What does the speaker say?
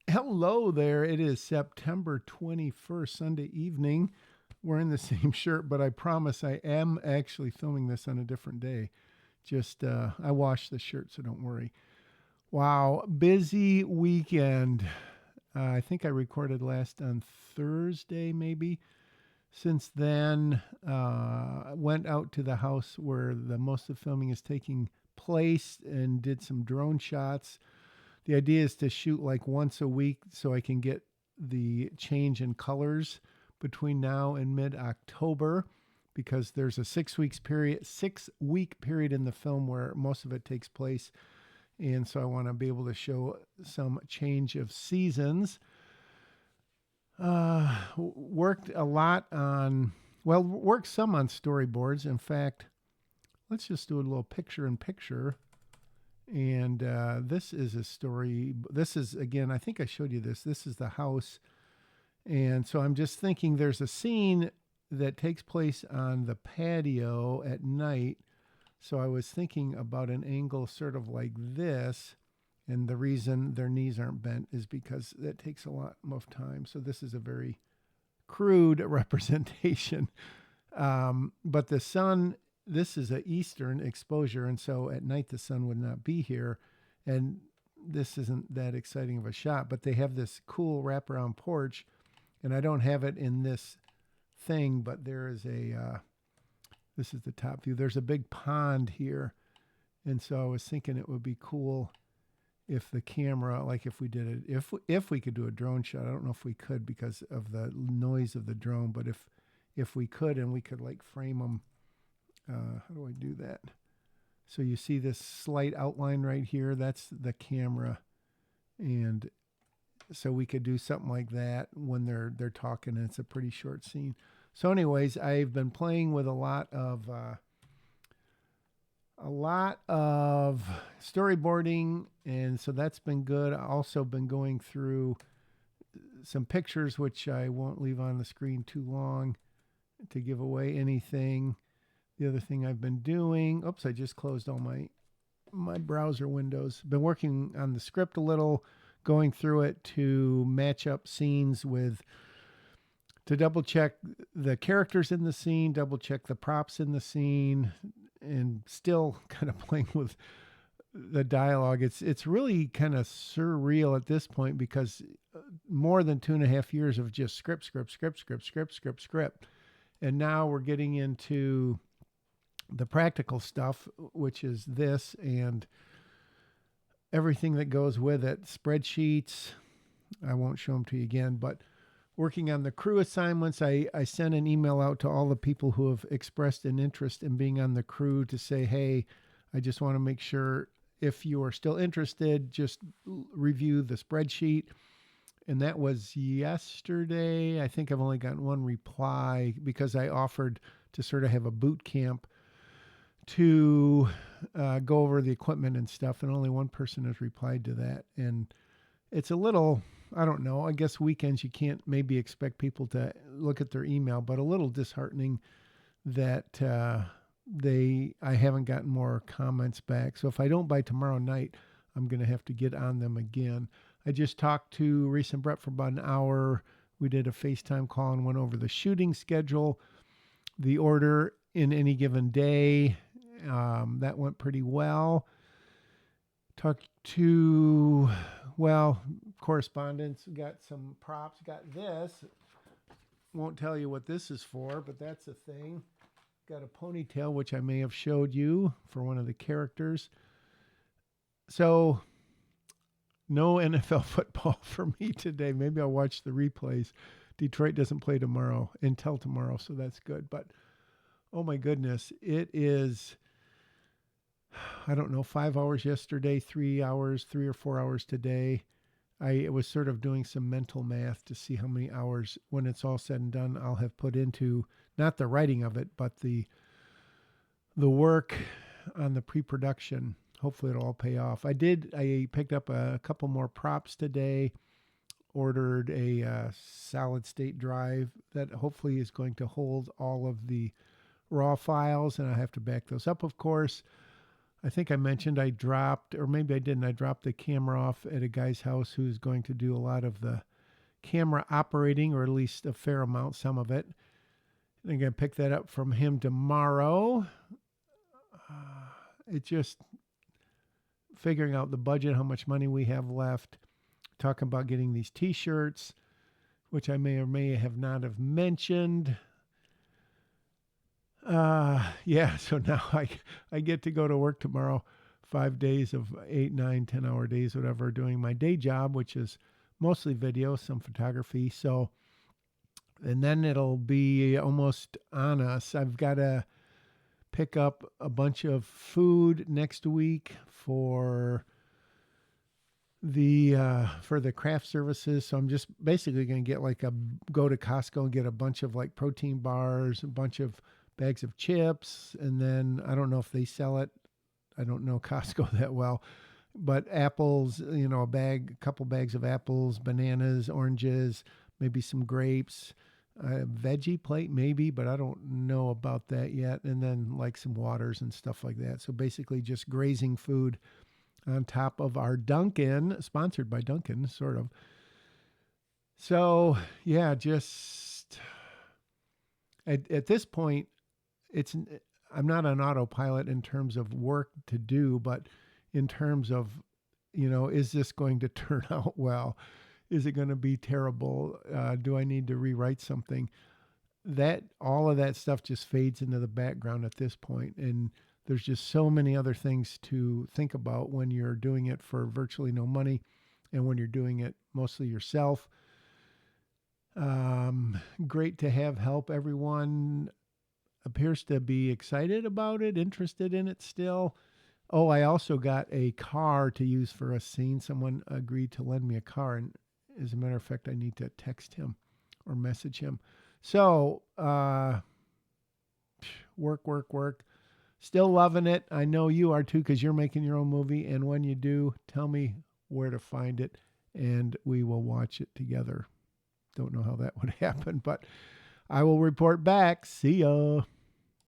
Hello there. It is September 21st, Sunday evening. We're in the same shirt, but I promise I am actually filming this on a different day. Just, I washed the shirt, so don't worry. Wow, busy weekend. I think I recorded last on Thursday, maybe. Since then, I went out to the house where the most of the filming is taking place and did some drone shots. The idea is to shoot like once a week so I can get the change in colors between now and mid-October because there's a 6 week period in the film where most of it takes place. And so I want to be able to show some change of seasons. Worked a lot on, well, worked some on storyboards. In fact, let's just do a little picture in picture. And this is a story. This is, again, I think I showed you this. This is the house. And so I'm just thinking there's a scene that takes place on the patio at night. So I was thinking about an angle sort of like this. And the reason their knees aren't bent is because that takes a lot of time. So this is a very crude representation. But the sun, this is an eastern exposure, and so at night the sun would not be here, and this isn't that exciting of a shot, but they have this cool wraparound porch, and I don't have it in this thing, but there is this is the top view. There's a big pond here, and so I was thinking it would be cool if the camera, like if we did it, if we could do a drone shot. I don't know if we could because of the noise of the drone, but if we could and we could like frame them. How do I do that? So you see this slight outline right here. That's the camera, and so we could do something like that when they're talking. And it's a pretty short scene. So, anyways, I've been playing with a lot of storyboarding, and so that's been good. I also been going through some pictures, which I won't leave on the screen too long to give away anything. The other thing I've been doing, oops, I just closed all my browser windows. Been working on the script a little, going through it to match up scenes to double check the characters in the scene, double check the props in the scene, and still kind of playing with the dialogue. It's really kind of surreal at this point because more than 2.5 years of just script. And now we're getting into the practical stuff, which is this and everything that goes with it. Spreadsheets. I won't show them to you again, but working on the crew assignments. I sent an email out to all the people who have expressed an interest in being on the crew to say, hey, I just want to make sure if you are still interested, just review the spreadsheet. And that was yesterday. I think I've only gotten one reply because I offered to sort of have a boot camp to go over the equipment and stuff, and only one person has replied to that. And it's a little, I don't know, I guess weekends you can't maybe expect people to look at their email, but a little disheartening that I haven't gotten more comments back. So if I don't by tomorrow night, I'm going to have to get on them again. I just talked to Reese and Brett for about an hour. We did a FaceTime call and went over the shooting schedule, the order in any given day. That went pretty well. Talked to, well, correspondence, got some props, got this. Won't tell you what this is for, but that's a thing. Got a ponytail, which I may have showed you for one of the characters. So no NFL football for me today. Maybe I'll watch the replays. Detroit doesn't play tomorrow until tomorrow, so that's good. But oh my goodness, it is, I don't know, 5 hours yesterday, 3 hours, 3 or 4 hours today. I was sort of doing some mental math to see how many hours, when it's all said and done, I'll have put into not the writing of it, but the work on the pre-production. Hopefully it'll all pay off. I picked up a couple more props today, ordered a solid state drive that hopefully is going to hold all of the raw files, and I have to back those up, of course. I think I mentioned I dropped, or maybe I didn't, I dropped the camera off at a guy's house who's going to do a lot of the camera operating, or at least a fair amount, some of it. And I'm going to pick that up from him tomorrow. It just figuring out the budget, how much money we have left, talking about getting these t-shirts, which I may or may have not have mentioned. Yeah, so now I get to go to work tomorrow, 5 days of 8, 9, 10 hour days, whatever, doing my day job, which is mostly video, some photography. So, and then it'll be almost on us. I've got to pick up a bunch of food next week for the craft services. So I'm just basically going to get go to Costco and get a bunch of like protein bars, a bunch of bags of chips, and then I don't know if they sell it. I don't know Costco that well, but apples, a couple bags of apples, bananas, oranges, maybe some grapes, a veggie plate maybe, but I don't know about that yet. And then like some waters and stuff like that. So basically just grazing food on top of our Dunkin', sponsored by Dunkin', sort of. So yeah, just at this point, I'm not on autopilot in terms of work to do, but in terms of, is this going to turn out well? Is it going to be terrible? Do I need to rewrite something? All of that stuff just fades into the background at this point. And there's just so many other things to think about when you're doing it for virtually no money and when you're doing it mostly yourself. Great to have help. Everyone appears to be excited about it, interested in it still. Oh, I also got a car to use for a scene. Someone agreed to lend me a car. And as a matter of fact, I need to text him or message him. So, work. Still loving it. I know you are too, because you're making your own movie. And when you do, tell me where to find it and we will watch it together. Don't know how that would happen, but I will report back. See ya.